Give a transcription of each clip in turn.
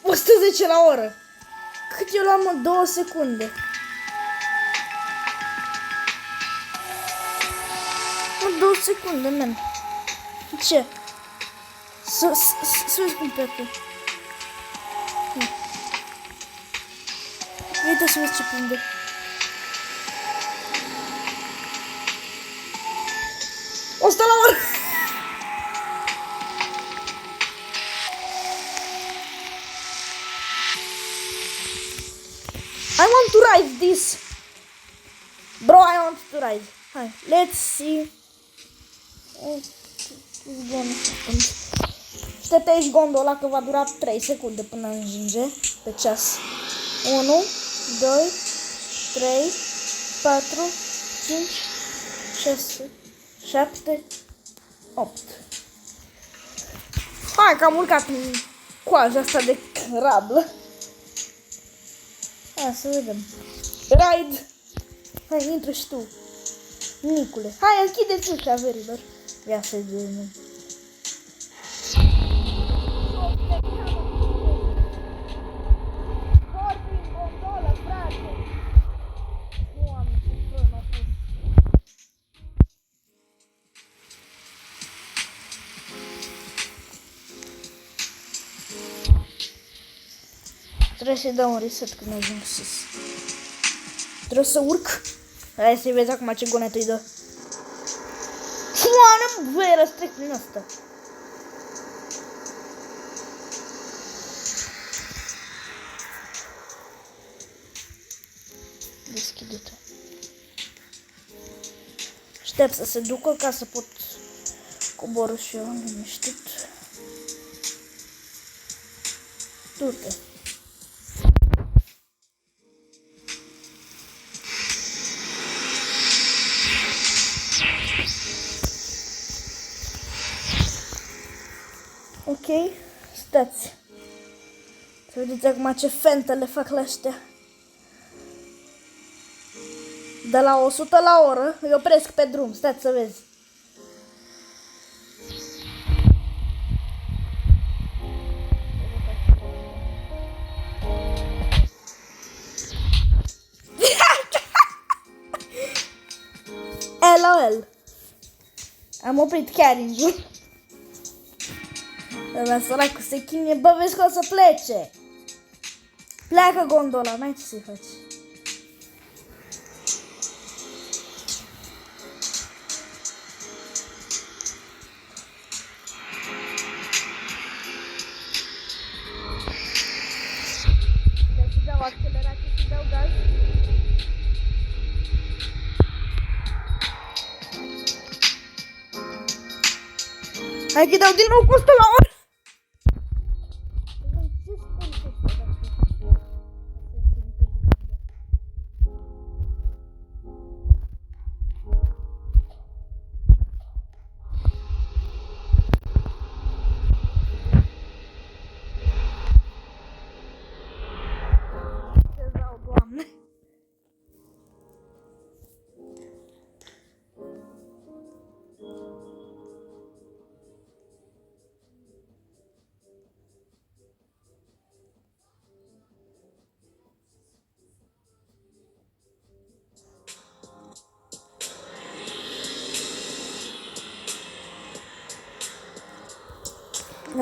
110 la oră. Cât eu luam, mă? 2 secunde. Mă, 2 secunde, man. Ce? Să vezi cum pleacă. Uite să vezi ce prinde. O 100 la oră. I want to ride this. Bro, I want to ride. Hai, let's see. Aștept aici gondola că va dura 3 secunde până ajunge pe ceas. 1, 2, 3, 4, 5, 6, 7, 8. Hai că am urcat în coaja asta de crablă. Hai să vedem. Ride! Hai, intră și tu. Nicule. Hai, închideți ușa, verilor. Ia să vedem. Trebuie să-i dau un reset când ajung sus. Trebuie să urc. Hai să-i vezi acum ce gonetă îi dă. Oare, băi, răstrec prin asta. Deschide-te. Aștept să se ducă ca să pot coborâ și eu liniștit. Du-te. Ok, stați. Să vedeți acum ce fente le fac la ăștia. De la 100 la oră îi opresc pe drum, stați să vezi. LOL. Am oprit carriage-ul. Ăla săracul se chinuie, bă, vezi că o să plece. Pleacă gondola, n-ai ce să-i faci. Deci dau accelerație și dau gaz. Hai că dau din nou cu 100 la oră.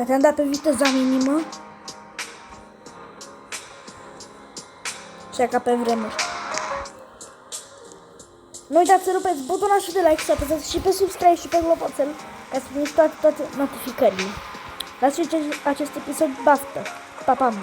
Te-am dat pe viteza minimă. Și ca pe vremuri. Nu uitați să rupeți butonul de like, să apăsați și pe subscribe și pe clopoțel ca să primiți toate notificările. Dați acest episod baftă. Pa, pa!